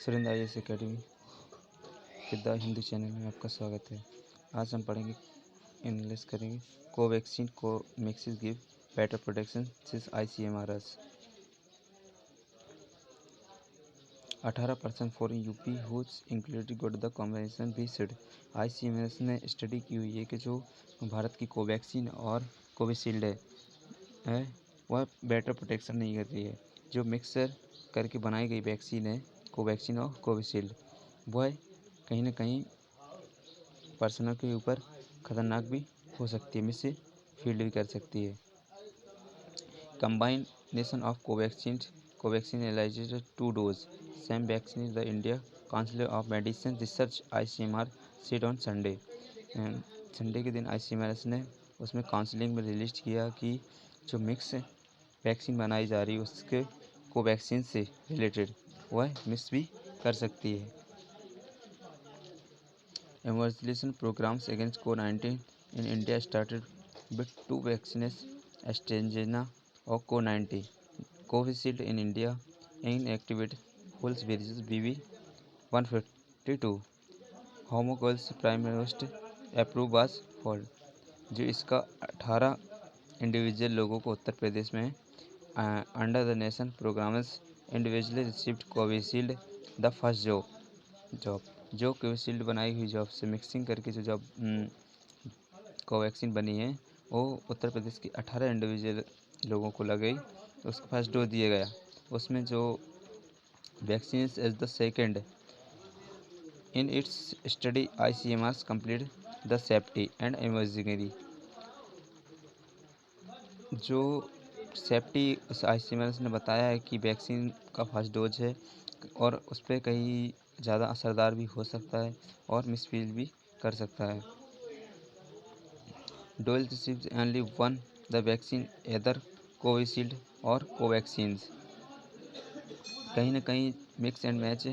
Surendra IAS academy के the Hindu channel में आपका स्वागत है। आज हम पढ़ेंगे, एनालाइज करेंगे कोवैक्सीन को mixes give better protection since ICMRs। 18% for UP whose included good the combination भी सिड। ICMRs ने स्टडी की हुई है कि जो भारत की कोवैक्सीन और कोविशील्ड है वह बेटर प्रोटेक्शन नहीं कर रही है। जो मिक्सर करके बनाई गई वैक्सीन है, कोवैक्सीन और कोविशील्ड, वह कहीं ना कहीं पर्सनल के ऊपर ख़तरनाक भी हो सकती है, मिस फील्ड भी कर सकती है। Combination of covaxin eligible 2 dose same vaccine is the India Council of Medicine Research ICMR said on Sunday। Sunday के दिन ICMR ने उसमें काउंसलिंग में रिलीज किया कि जो मिक्स वैक्सीन बनाई जा रही है उसके कोवैक्सीन से रिलेटेड वह मिस भी कर सकती है। Immunization programs against COVID-19 in India started with 2 vaccines, AstraZeneca or COVID-19. Covishield in India inactivated whole viruses BV152. Homocoils primary approved was for जो इसका 18 इंडिविजुअल लोगों को उत्तर प्रदेश में under the nation programmes individually received Covishield the first jab जो कोविशील्ड बनाई हुई job से mixing करके जो जॉब कोवैक्सीन बनी है वो उत्तर प्रदेश की 18 इंडिविजुअल लोगों को लग गई, उसको फर्स्ट डोज दिया गया। उसमें जो vaccine as the second in its study ICMRs complete the safety and इमर्जिंगरी। जो सेफ्टी ICMRs ने बताया है कि वैक्सीन का फर्स्ट डोज है और उस पर कहीं ज़्यादा असरदार भी हो सकता है और मिसफील भी कर सकता है। Dose receives only one the vaccine either Covishield और कोवैक्सीन्स। कहीं ना कहीं mix and match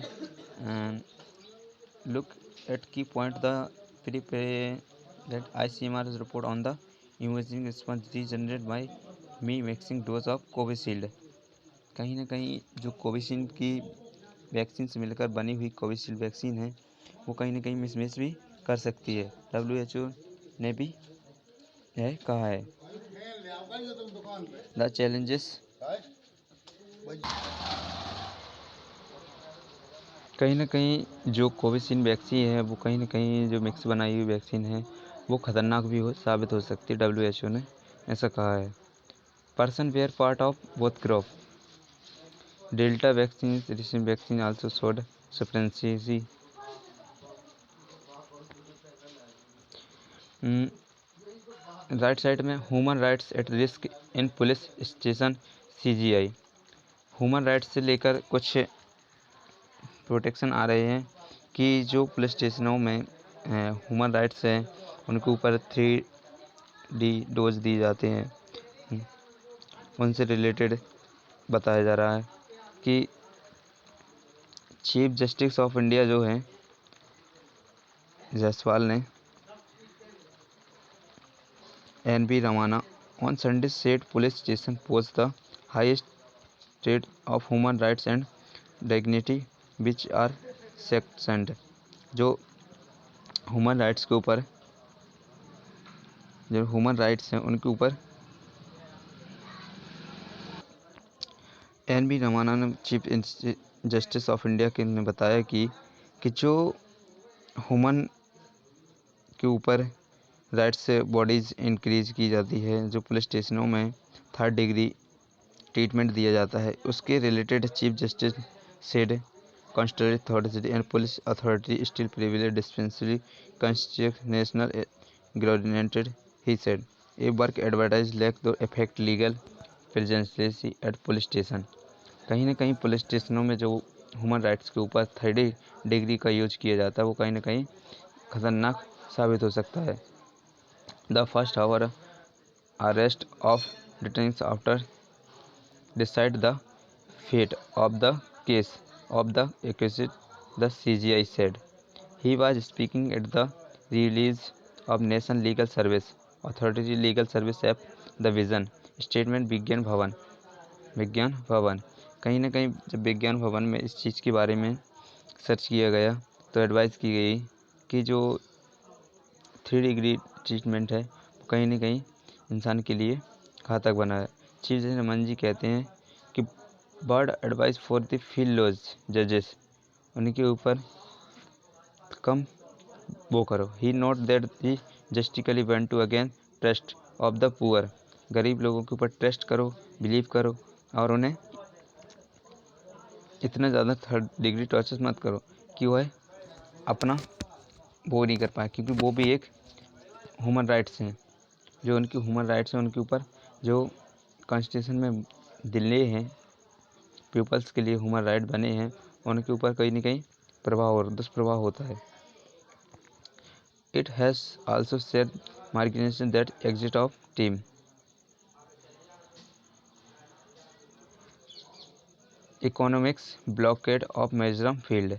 look at key point the that ICMRs report on the emerging response regenerated by me mixing dose of Covishield. कहीं ना कहीं जो Covishield की vaccine से मिलकर बनी हुई कोविशील्ड वैक्सीन है वो कहीं ना कहीं मिसमैच भी कर सकती है। WHO ने भी यह कहा है। द चैलेंजेस कहीं ना कहीं जो कोविशील्ड वैक्सीन है वो कहीं ना कहीं जो मिक्स बनाई हुई वैक्सीन है वो ख़तरनाक भी साबित हो सकती है। WHO ने ऐसा कहा है। Person where part of both group. Delta vaccine recent vaccine also showed supremacy. Right side में human rights at risk in police station CGI। Human rights से लेकर कुछ प्रोटेक्शन आ रहे हैं कि जो पुलिस स्टेशनों में ह्यूमन राइट्स हैं उनके ऊपर 3D डोज दिए जाते हैं। उनसे रिलेटेड बताया जा रहा है कि चीफ जस्टिस ऑफ इंडिया जो है जायसवाल ने NV Ramana on Sunday said police station pose the highest threat of human rights and dignity which are sanctioned। जो ह्यूमन राइट्स के ऊपर जो ह्यूमन राइट्स हैं उनके ऊपर NV रमाना ने चीफ जस्टिस ऑफ इंडिया के ने बताया कि जो ह्यूमन के ऊपर राइट्स से बॉडीज़ इंक्रीज की जाती है, जो पुलिस स्टेशनों में 3rd डिग्री ट्रीटमेंट दिया जाता है, उसके related chief justice said constitutional authority and police authority still privilege dispensary constitutional graduated he said a work advertise lack the effect legal presence at police station. कहीं ना कहीं police स्टेशनों में जो ह्यूमन राइट्स के ऊपर 3rd डिग्री का use किया जाता है वो कहीं ना कहीं खतरनाक साबित हो सकता है। The first hour arrest of detainees after decide the fate of the case of the accused, the CGI said. He was speaking at the release of National Legal Service Authority Legal Service app The Vision Statement विज्ञान भवन। कहीं ना कहीं जब विज्ञान भवन में इस चीज़ के बारे में सर्च किया गया तो एडवाइस की गई कि जो 3 डिग्री ट्रीटमेंट है वो कहीं ना कहीं इंसान के लिए घातक बना है। चीफ जस्टिस रमन जी कहते हैं कि bird advice for the feel laws जजेस, उनके ऊपर कम वो करो। He note that the justically went to again trust of the poor, गरीब लोगों के ऊपर ट्रस्ट करो, बिलीव करो और उन्हें इतना ज़्यादा 3rd डिग्री टॉर्चर मत करो कि वह अपना वो नहीं कर पाए, क्योंकि वो भी एक ह्यूमन राइट्स हैं। जो उनकी ह्यूमन राइट्स हैं उनके ऊपर जो कॉन्स्टिट्यूशन में दिले हैं, पीपल्स के लिए ह्यूमन राइट बने हैं, उनके ऊपर कहीं ना कहीं प्रभाव और दुष्प्रभाव होता है। It has also said margination that exit of team economics blockade of Mizoram field.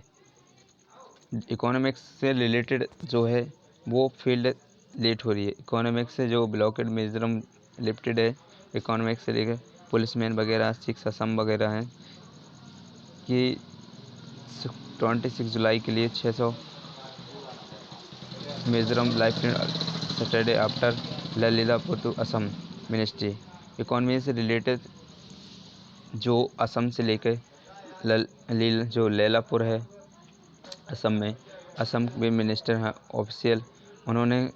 Economics से रिलेटेड जो है वो फील्ड लेट हो रही है। इकोनॉमिक्स से जो ब्लॉकेड मिजोरम लिमिटेड है, इकोनॉमिक्स से लेकर पुलिसमैन वगैरह, सिक्स असम वगैरह हैं कि 26 जुलाई के लिए 600 Mizoram life Saturday after Lailapur to Assam ministry. Economy से रिलेटेड जो असम से लेकर जो लैलापुर है असम में, असम के मिनिस्टर हैं ऑफिशियल, उन्होंने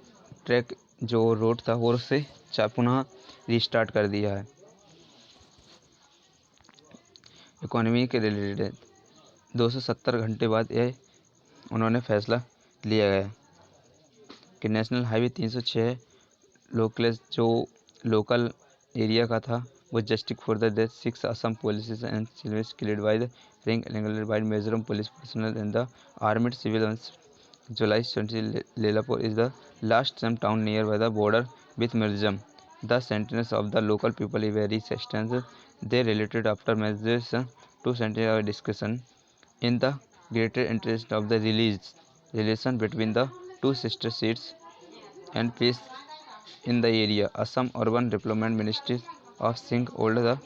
ट्रैक जो रोड था वो उससे पुनः रीस्टार्ट कर दिया है। इकोनॉमी के रिलेटेड 270 घंटे बाद यह उन्होंने फैसला लिया गया कि नेशनल हाईवे 306 लोकल एरिया का था वो justice for the death 6 Assam police and civils killed by the ring angler by Mizoram police personal and the armed civil July 20 Lelapur is the last some town near by the border with Mirzam. The sentence of the local people is very extensive. They related after measures to sentence of discussion in the greater interest of the relation between the two sister seats and peace in the area. Assam Urban Development Ministry of Singh old the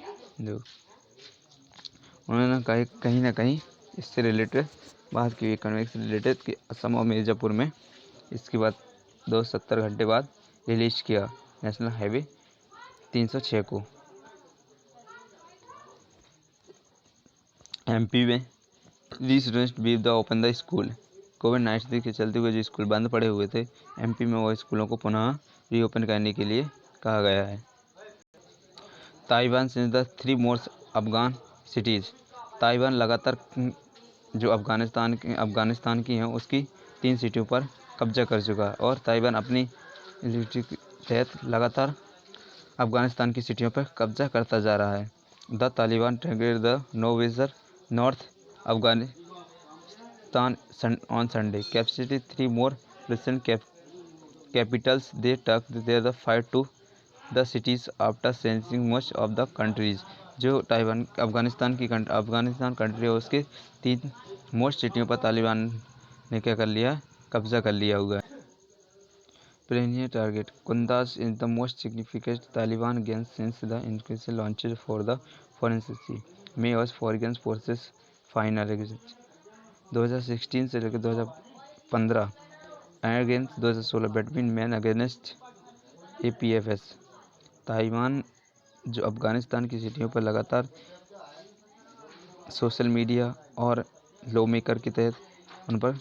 उन्होंने कहीं ना कहीं इससे related बात की, economic से related कि असम और मिर्ज़ापुर में इसके बाद 270 घंटे बाद रिलीज किया नेशनल हाईवे 306 को। एमपी में रीस्टूडेंट be the open the school. कोविड-19 के चलते हुए जो स्कूल बंद पड़े हुए थे एमपी में, वो स्कूलों को पुनः रीओपन करने के लिए कहा गया है। Taiwan since the 3 most Afghan cities. Taiwan लगातार जो अफ़गानिस्तान की हैं उसकी 3 सिटियों पर कब्जा कर चुका है और ताइवान अपनी यूनिटी के तहत लगातार अफ़गानिस्तान की सिटियों पर कब्जा करता जा रहा है। द तालिबान टारगेटेड द नोवेजर north Afghanistan on Sunday, captured 3 more recent capitals. They took their the fight to the cities after sensing much of the countries. जो ताइवान अफ़गानिस्तान कंट्री है उसके 3 मोस्ट सिटियों पर तालिबान ने क्या कर लिया, कब्जा कर लिया हुआ है। Premier target Kunduz is the most significant Taliban gains since the increase launches for the foreign सी में वॉज फॉरेन फोर्सेस फाइनल 2016 से लेकर 2015 against 2016 between man against APFS। Taiwan जो अफ़गानिस्तान की सिटियों पर लगातार सोशल मीडिया और लॉ मेकर के तहत उन पर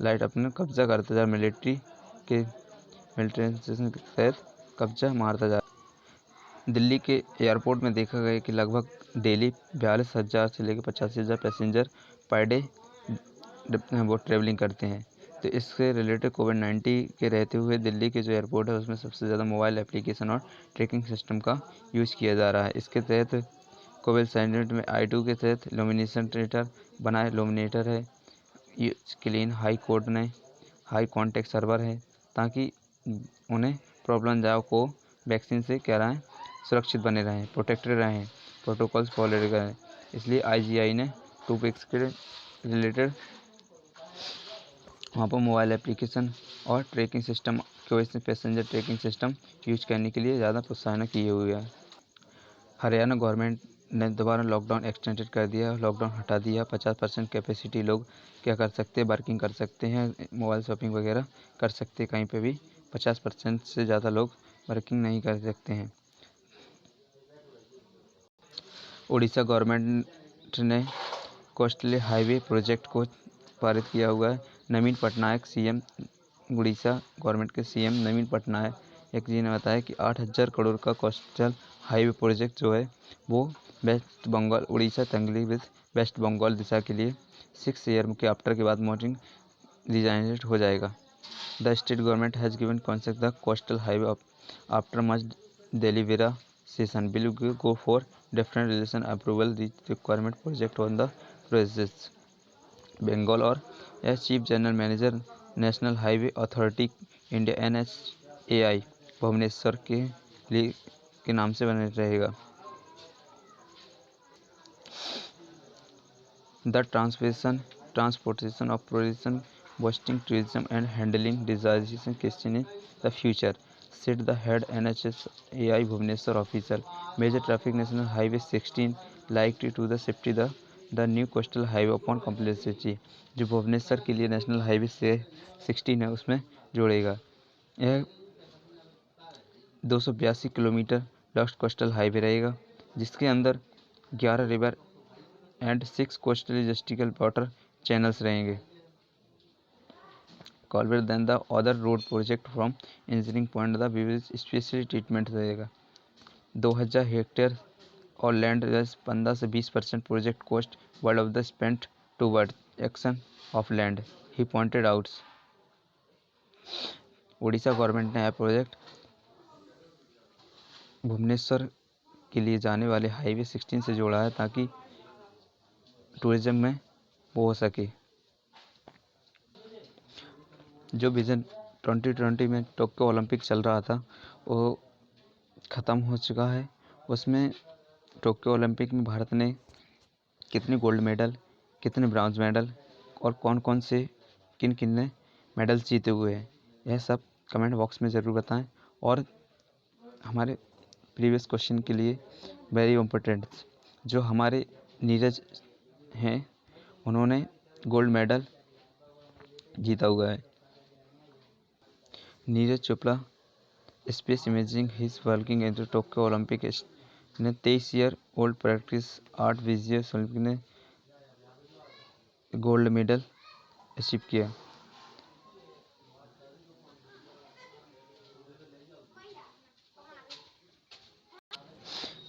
लाइट अपना कब्जा करता जा, मिलिट्री के तहत कब्जा मारता जा। दिल्ली के एयरपोर्ट में देखा गया कि लगभग डेली 42,000 से लेकर 85,000 पैसेंजर पर डे वो ट्रेवलिंग करते हैं। तो इससे रिलेटेड कोविड-19 के रहते हुए दिल्ली के जो एयरपोर्ट है उसमें सबसे ज़्यादा मोबाइल एप्लीकेशन और ट्रैकिंग सिस्टम का यूज़ किया जा रहा है। इसके तहत कोविड सैंडेट में I2 के तहत लुमिनेटर बनाए, लुमिनेटर है, ये क्लीन हाई कोड ने हाई कॉन्टेक्ट सर्वर है ताकि उन्हें प्रॉब्लम जाओ को वैक्सीन से क्या रहें, सुरक्षित बने रहें, प्रोटेक्टेड रहें, प्रोटोकॉल्स फॉलो करें। इसलिए IGI ने 2 वीक्स के रिलेटेड वहाँ पर मोबाइल एप्लीकेशन और ट्रैकिंग सिस्टम को पैसेंजर ट्रैकिंग सिस्टम यूज करने के लिए ज़्यादा प्रोत्साहन किए हुए हैं। हरियाणा गवर्नमेंट ने दोबारा लॉकडाउन एक्सटेंडेड कर दिया, लॉकडाउन हटा दिया। 50% कैपेसिटी लोग क्या कर सकते हैं, वर्किंग कर सकते हैं, मोबाइल शॉपिंग वगैरह कर सकते हैं कहीं पे भी। 50% से ज़्यादा लोग वर्किंग नहीं कर सकते हैं। उड़ीसा गवर्नमेंट ने कोस्टल हाईवे प्रोजेक्ट को पारित किया हुआ है। नवीन पटनायक सीएम, उड़ीसा गवर्नमेंट के सीएम नवीन पटनायक जी ने बताया कि 8,000 करोड़ का कोस्टल हाईवे प्रोजेक्ट जो है वो वेस्ट बंगाल, उड़ीसा तंगली विद वेस्ट बंगाल दिशा के लिए 6 ईयर के आफ्टर के बाद मॉनिटरिंग डिजाइनेड हो जाएगा। The state government has given concept the coastal highway after much डेलीवेरा session will go for different relation approval the requirement project on the process Bengal और as chief general manager national highway authority India NHAI Bhubaneswar के लिए के नाम से बने रहेगा। The transportation of pollution boosting tourism and handling disaster question in the future said the head NHAI Bhubaneswar official. Major traffic National Highway 16 likely to the safety the new coastal highway upon complexity जो भुवनेश्वर के लिए national highway से 16 है उसमें जोड़ेगा। यह 282 kilometre dust coastal highway रहेगा जिसके अंदर 11 river and 6 coastal logistical water channels रहेंगे। कॉल्वेर then the other road project from engineering point the विविध स्पेशली ट्रीटमेंट रहेगा। 2000 हेक्टेयर और लैंड 15 से 20% project cost world of the spent toward action of land he pointed out. Orissa government ने यह project Bhubaneswar के लिए जाने वाले हाईवे 16 से जोड़ा है ताकि टूरिज्म में वो हो सके। जो विजन 2020 में टोक्यो ओलंपिक चल रहा था वो ख़त्म हो चुका है। उसमें टोक्यो ओलंपिक में भारत ने कितने गोल्ड मेडल, कितने ब्रॉन्ज मेडल और कौन कौन से किन किन ने मेडल्स जीते हुए हैं, यह सब कमेंट बॉक्स में ज़रूर बताएं। और हमारे प्रीवियस क्वेश्चन के लिए वेरी इम्पोर्टेंट, जो हमारे नीरज हैं उन्होंने गोल्ड मेडल जीता हुआ है। Neeraj Chopra space imaging his working in Tokyo Olympic ने 23 year old practice art visual Olympic ने गोल्ड मेडल अचीव किया।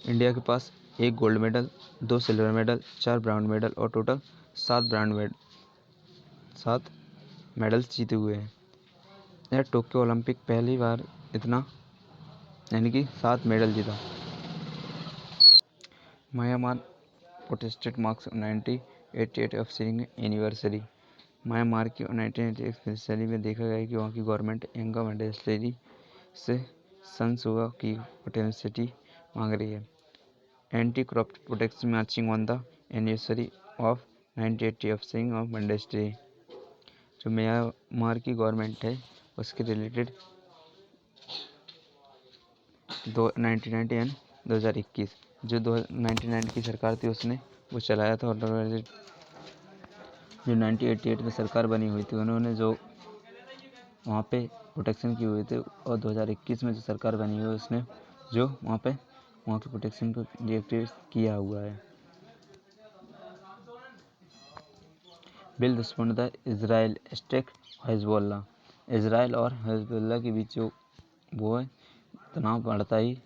इंडिया के पास 1 gold medal, 2 silver medal, 4 brown medal और टोटल 7 मेडल्स जीते हुए हैं। यह टोक्यो ओलंपिक पहली बार इतना यानी कि 7 मेडल जीता। Myanmar protested marks 1988 of seeing anniversary. Myanmar की 1988 एनिवर्सरी में देखा गया कि वहाँ की गवर्नमेंट एंगा मैंडेस्टेरी से सन सुगा की पोटेंसिटी मांग रही है। Anti corrupt protection marching on the anniversary of 1980 of seeing of मैंडेस्टेरी। जो म्यांमार की गवर्नमेंट है उसके रिलेटेड 1990 एंड 2021 जो 1990 की सरकार थी उसने वो चलाया था। और जो 1988 में सरकार बनी हुई थी उन्होंने जो वहाँ पे प्रोटेक्शन की हुई थी, और 2021 में जो सरकार बनी हुई है उसने जो वहाँ की प्रोटेक्शन को रिएक्टिवेट किया हुआ है। बिल दुश्मन the Israel stake Hezbollah. Israel और हिजबुल्लाह के बीच जो वो है तनाव बढ़ता ही,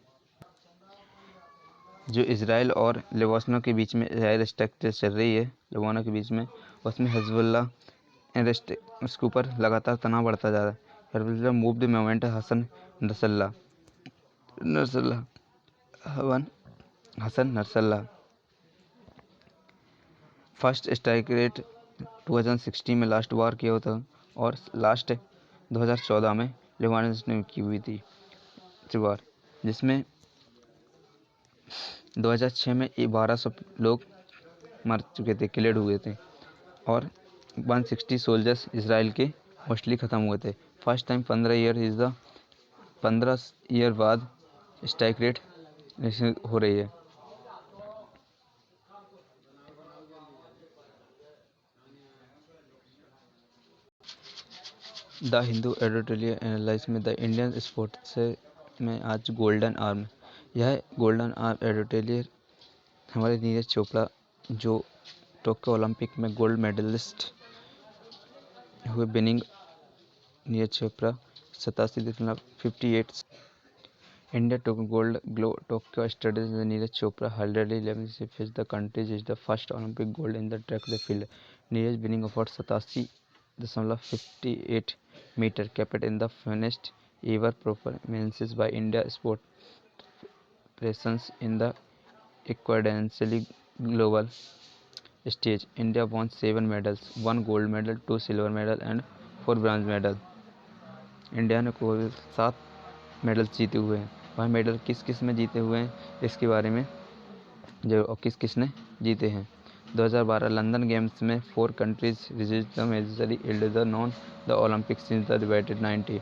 जो इजराइल और लेबनान के बीच में इजराइल स्ट्रक्चर चल रही है लेबनान के बीच में, उसमें हिजबुल्लाह उसके ऊपर लगातार तनाव बढ़ता जा रहा है। Hezbollah move the movement Hassan Nasrallah first strike rate 2016 में लास्ट वार किया हुआ था और लास्ट 2014 में लेबनान ने की हुई थी वार, जिसमें 2006 में 1200 लोग मर चुके थे, किलेड हुए थे और 160 सोल्जर्स इसराइल के मोस्टली ख़त्म हुए थे। फर्स्ट टाइम 15 ईयर बाद स्ट्राइक रेट हो रही है। द हिंदू एडिटोरियल एनालाइज में द इंडियन स्पोर्ट्स में आज गोल्डन आर्म। यह गोल्डन आर्म एडिटोरियल हमारे नीरज चोपड़ा जो टोक्यो ओलंपिक में गोल्ड मेडलिस्ट हुए, binning Neeraj Chopra 87.58 India took gold Tokyo studies Neeraj Chopra held 11 face the countries is the first Olympic gold in the track the field. Neeraj winning about 87.58 meter capped in the finest ever performances by India sport presence in the equidistantly global stage. India won 7 medals, 1 gold medal, 2 silver medal and 4 bronze medal. India ने कुल 7 medals जीते हुए हैं। वह medal किस किस में जीते हुए हैं इसके बारे में जो और किस किस ने जीते हैं। 2012 लंदन गेम्स में 4 countries receive the majorly yield the non the Olympics since the divided 90।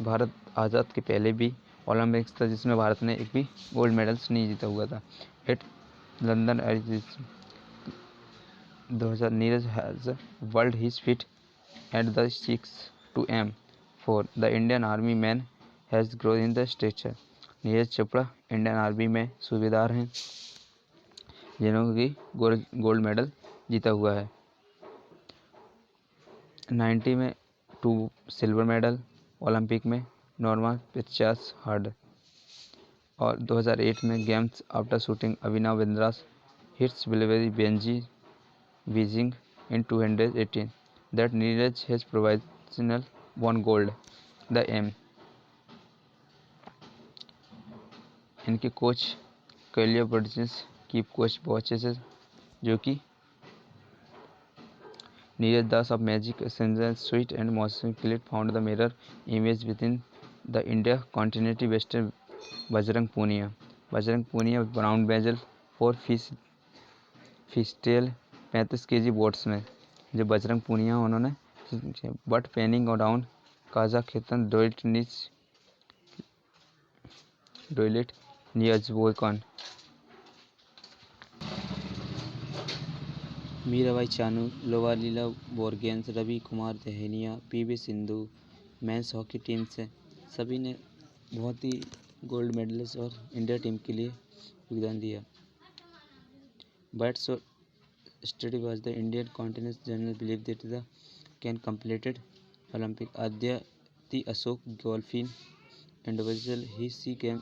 Bharat आज़ाद के पहले भी ओलंपिक्स था जिसमें भारत ने एक भी गोल्ड मेडल्स नहीं जीता हुआ था। At London 2000 Neeraj has world his fit at the 6 to aim for the Indian Army man has grown in the stature। Neeraj Chopra Indian army में सूबेदार हैं जिन्होंने गोल्ड मेडल जीता हुआ है। 90 में 2 सिल्वर मेडल, ओलंपिक में नॉर्मा 50 हार्ड और 2008 में games after shooting Abhinav Bindra's hits बिलीवरी बेंजी Beijing in 218 that Neeraj has provisional won gold the M. इनके कोच कैलियो प्रोडिजेंस की कोच वॉचेस जो कि नीरज दास ऑफ मैजिक सेंजर स्वीट एंड मॉसिंग क्लिट found the mirror image with in the India continental western Bajrang Punia brown बेजल 4 फिस्टेल 35 kg बोट्स में जो बजरंग पूनिया उन्होंने बट पेनिंग और down Kazakhstan Daulet Niyazbekov Mirabai Chanu, Lovlina Borgohain, Ravi Kumar Dahiya, PV Sindhu men's hockey team से सभी ने बहुत ही गोल्ड मेडल्स और इंडिया टीम के लिए योगदान दिया। But so study was the Indian continent general believe that the can completed Olympic Aditi Ashok golfing individual he see game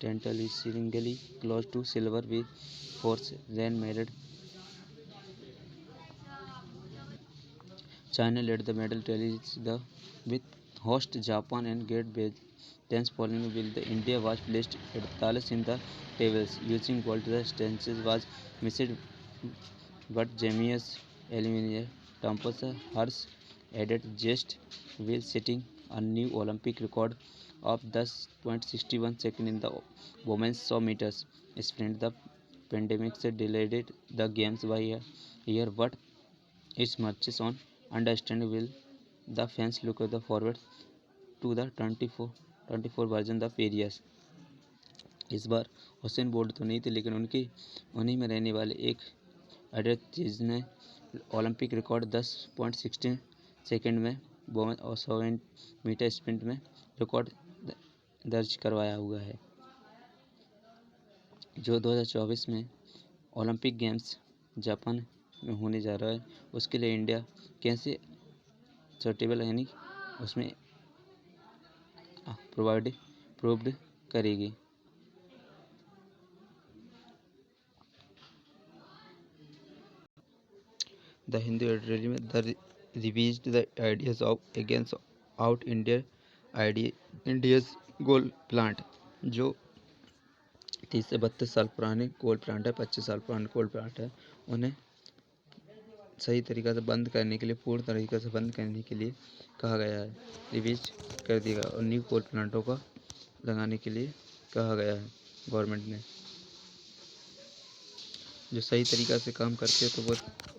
tentatively close to silver with force then medal. China led the medal tallies with host Japan and Great Britain following while the India was placed at 48 in the tables. Using gold the stances was missed but Jamia's eliminated Thomas Hers added just while setting a new Olympic record of 10.61 seconds in the women's 100 meters sprint. The pandemic delayed the games by a year, but its marches on understand will the fans look forward to the 24 version of areas। इस बार Usain Bolt तो नहीं थे लेकिन उन्हीं में रहने वाले एक एड्रेस ने ओलंपिक रिकॉर्ड 10.16 सेकंड में वुमेन और 100 मीटर स्प्रिंट में रिकॉर्ड दर्ज करवाया हुआ है। जो 2024 में ओलंपिक गेम्स जापान में होने जा रहा है उसके लिए इंडिया कैसे सर्टेबल यानी उसमें प्रूव्ड करेगी। द हिंदू एडिटोरियल में the revised the ideas of against out India's gold plant जो 30 से 32 साल पुराने कोल प्लांट है, 25 साल पुराने कोल प्लांट है, उन्हें सही तरीक़ा से बंद करने के लिए पूर्ण तरीक़े से बंद करने के लिए कहा गया है, रिवीज कर दिया और न्यू कोल प्लांटों का लगाने के लिए कहा गया है। गवर्नमेंट ने जो सही तरीक़ा से काम करते हैं तो वो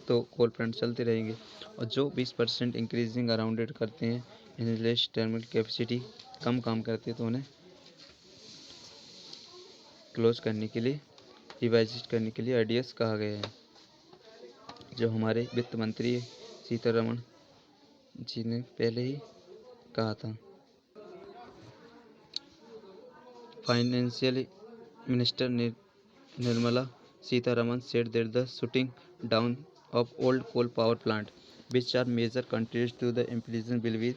तो कोल प्लांट चलते रहेंगे और जो 20% इंक्रीजिंग अराउंडेड करते हैं इनलेस टर्मिनल कैपेसिटी कम काम करते हैं तो उन्हें क्लोज करने के लिए रिवाइज करने के लिए आइडियाज़ कहा गया है। जो हमारे वित्त मंत्री सीतारमण जी ने पहले ही कहा था। Financial minister Nirmala Sitharaman said that the shutting down of old coal power plants, which are major contributors to the inflation, will be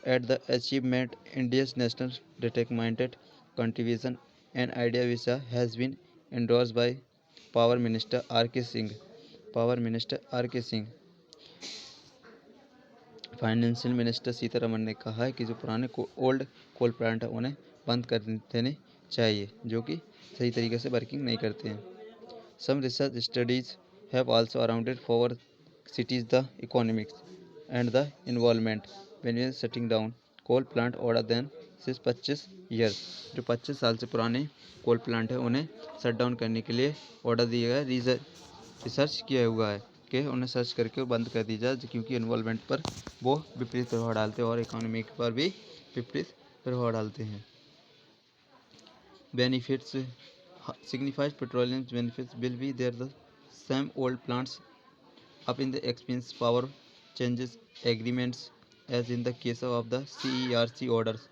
at the achievement India's national determined contribution, an idea which has been endorsed by Power Minister R.K. Singh. Power Minister R.K. Singh, financial minister Sitharaman ने कहा है कि जो पुराने old कोल plant है उन्हें बंद कर देने चाहिए, जो कि सही तरीके से वर्किंग नहीं करते हैं। Some research studies have also surrounded for cities the economics and the environment when we are shutting down coal plant older than since 25 years। जो 25 साल से पुराने कोल प्लांट है उन्हें शट डाउन करने के लिए ऑर्डर दिया गया, रिसर्च किया हुआ है कि उन्हें सर्च करके बंद कर दी जाए, क्योंकि एनवायरनमेंट पर वो विपरीत प्रभाव डालते हैं और इकोनॉमी पर भी विपरीत प्रभाव डालते हैं। Benefits signifies petroleum benefits will be there the same old plants up in the expense power changes agreements as in the case of the CERC orders.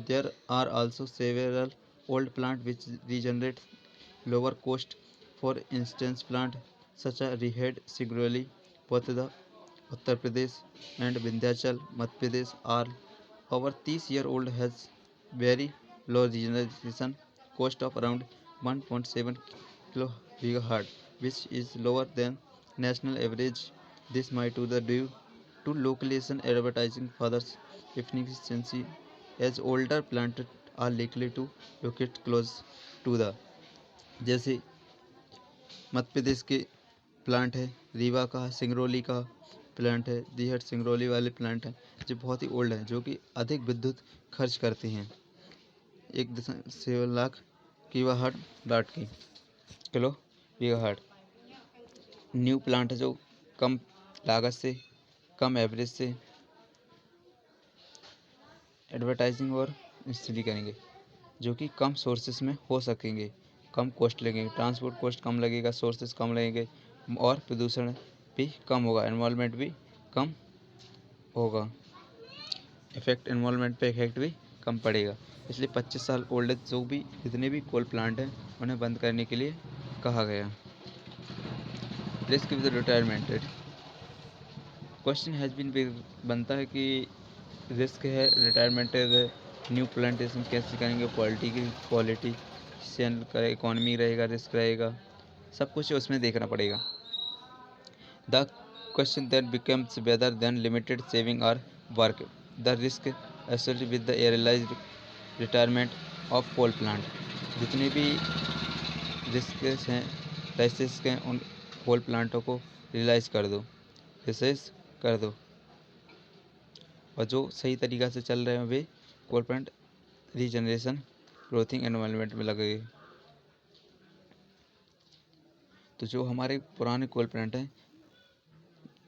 There are also several old plants which regenerate lower cost. For instance, plant such as Rihed, Singrauli, both the Uttar Pradesh and Vindhyachal, Madhya Pradesh are over 30-year-old has very low regeneration cost of around 1.7 kilo gigahertz, which is lower than national average. This might be due to localization advertising further efficiency, as older plants are likely to locate close to the, जैसे मध्य प्रदेश के plant है, रीवा का, सिंगरौली का plant है, दीहट सिंगरौली वाले plant हैं जो बहुत ही ओल्ड हैं, जो कि अधिक विद्युत खर्च करते हैं। 1.7 लाख किलोवाट डाट की किलो गीगाहर्ट। न्यू प्लांट है जो कम लागत से, कम एवरेज से एडवर्टाइजिंग और स्टडी करेंगे, जो कि कम सोर्सेस में हो सकेंगे, कम कॉस्ट लगेंगे, ट्रांसपोर्ट कॉस्ट कम लगेगा, सोर्सेस कम लगेंगे और प्रदूषण भी कम होगा, एनवायरनमेंट भी कम होगा, इफेक्ट एनवायरनमेंट पे इफेक्ट भी कम पड़ेगा। इसलिए 25 साल ओल्ड जो भी जितने भी कोल प्लांट हैं उन्हें बंद करने के लिए कहा गया। Risk with retirement question has been बनता है कि रिस्क है रिटायरमेंट न्यू प्लांटेशन कैसे करेंगे, क्वालिटी से करे, इकोनॉमी रहेगा, रिस्क रहेगा, सब कुछ उसमें देखना पड़ेगा। The question that becomes whether then limited saving are work the risk associated with the एयरलाइज रिटायरमेंट ऑफ कोल प्लांट। जितने भी रिस्क हैं, राइसिस हैं, उन कोल प्लांटों को रियलाइज कर दो, रिसेस कर दो, और जो सही तरीक़ा से चल रहे हैं वे कोल प्लांट रीजनरेशन ग्रोथिंग एनवायरनमेंट में लगे। तो जो हमारे पुराने कोल प्लांट हैं,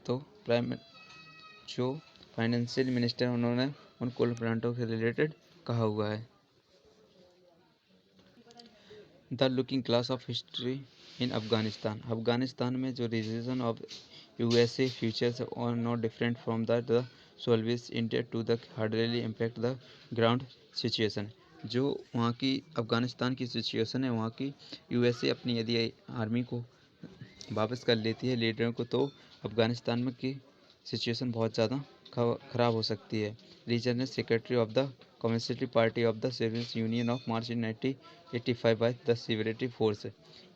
तो जो फाइनेंशियल मिनिस्टर उन्होंने उन कोल प्लांटों के रिलेटेड कहा हुआ है। The looking class of history in Afghanistan. Afghanistan में जो रिलीजन ऑफ USA फ्यूचर्स और नॉट डिफरेंट फ्रॉम द सोल्विस India to the hardly impact the ground situation. जो वहाँ की अफगानिस्तान की सिचुएशन है, वहाँ की USA अपनी यदि आर्मी को वापस कर लेती है, लीडरों को, तो अफगानिस्तान में की सिचुएशन बहुत ज़्यादा ख़राब हो सकती है। Regional secretary of the communist party of the Soviet union of March 1985 by the Security Force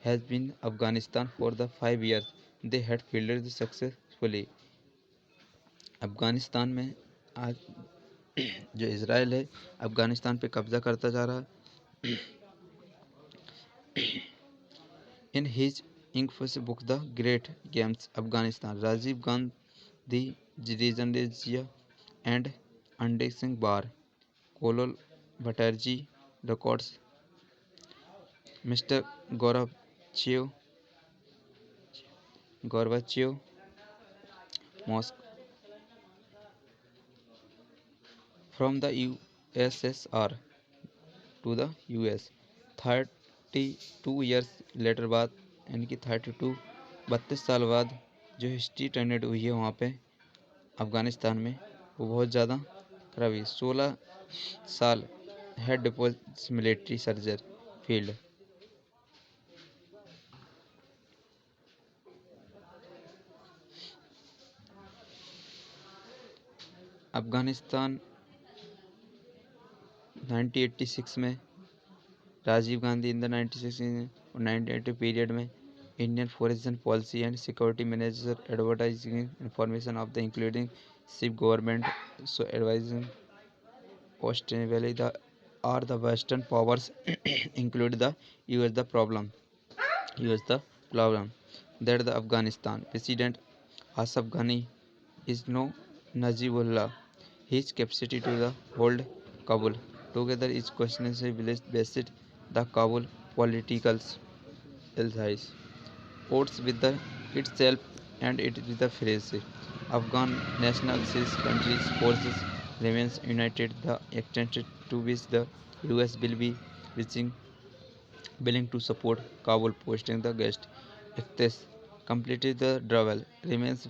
has been Afghanistan for the 5 years they had fielded successfully। Afghanistan में आज जो इजराइल है अफगानिस्तान पे कब्जा करता जा रहा है। In his infamous book The Great Games Afghanistan, Rajiv Gandhi Rizandezia and Ande Singh Bar, Kolol Bhatterjee records Mr. Gorbachev Moscow from the USSR to the US 32 years later बाद, यानी कि 32 साल बाद जो हिस्ट्री टर्नेड हुई है वहाँ पे अफ़गानिस्तान में, वो बहुत ज़्यादा खराब हुई। 16 साल हेड डिपोज मिलिट्री सर्जर फील्ड। अफगानिस्तान 1986 में राजीव गांधी इन द 96 और 1980 पीरियड में Indian foreign policy and security manager advertising information of the including sip government so advising Australia are the Western powers include the US the problem that the Afghanistan President Ashraf Ghani is no Najibullah. His capacity to the hold Kabul together is questionably based the Kabul political allies odds with the itself and it with the phrase Afghan national six countries forces remains united the extent to which the US will be wishing willing to support Kabul posting the guest. If this completed the travel remains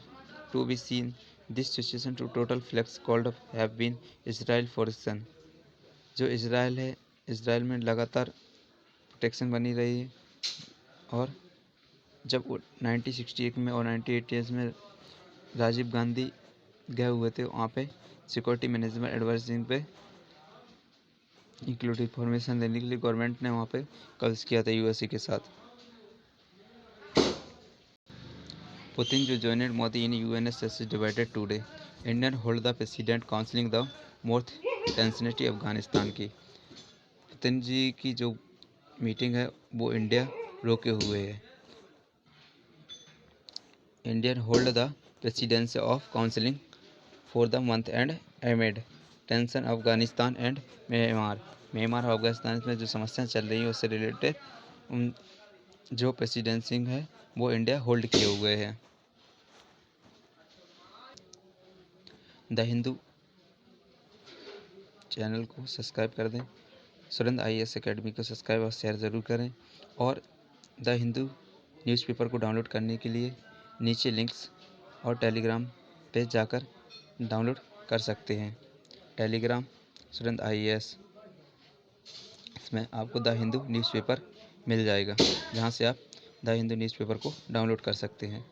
to be seen. This situation to total flex called have been Israel forces जो Israel है Israel में लगातार protection बनी रही है। और जब 1968 में और 1980 में राजीव गांधी गए हुए थे वहाँ पे सिक्योरिटी मैनेजमेंट एडवाइजिंग पे इंक्लूड इंफॉर्मेशन देने के लिए गवर्नमेंट ने वहाँ पे कब्ज किया था यूएसए के साथ। पुतिन जो joined Modi in UNSS divided today. Indian hold the president counseling the most tensionity Afghanistan की। पुतिन जी की जो मीटिंग है वो इंडिया रोके हुए है। Indian hold the presidency of counselling for the month and एमिड tension Afghanistan and Myanmar और अफगानिस्तान में जो समस्याएं चल रही हैं उससे रिलेटेड जो प्रेसिडेंसी है वो इंडिया होल्ड किए हुए है। द हिंदू चैनल को सब्सक्राइब कर दें, सुरेंद्र IAS एकेडमी को सब्सक्राइब और शेयर ज़रूर करें और द हिंदू न्यूज़पेपर को डाउनलोड करने के लिए नीचे लिंक्स और टेलीग्राम पे जाकर डाउनलोड कर सकते हैं। टेलीग्राम सुरेंद्र IAS, इसमें आपको द हिंदू न्यूज़पेपर मिल जाएगा जहां से आप द हिंदू न्यूज़पेपर को डाउनलोड कर सकते हैं।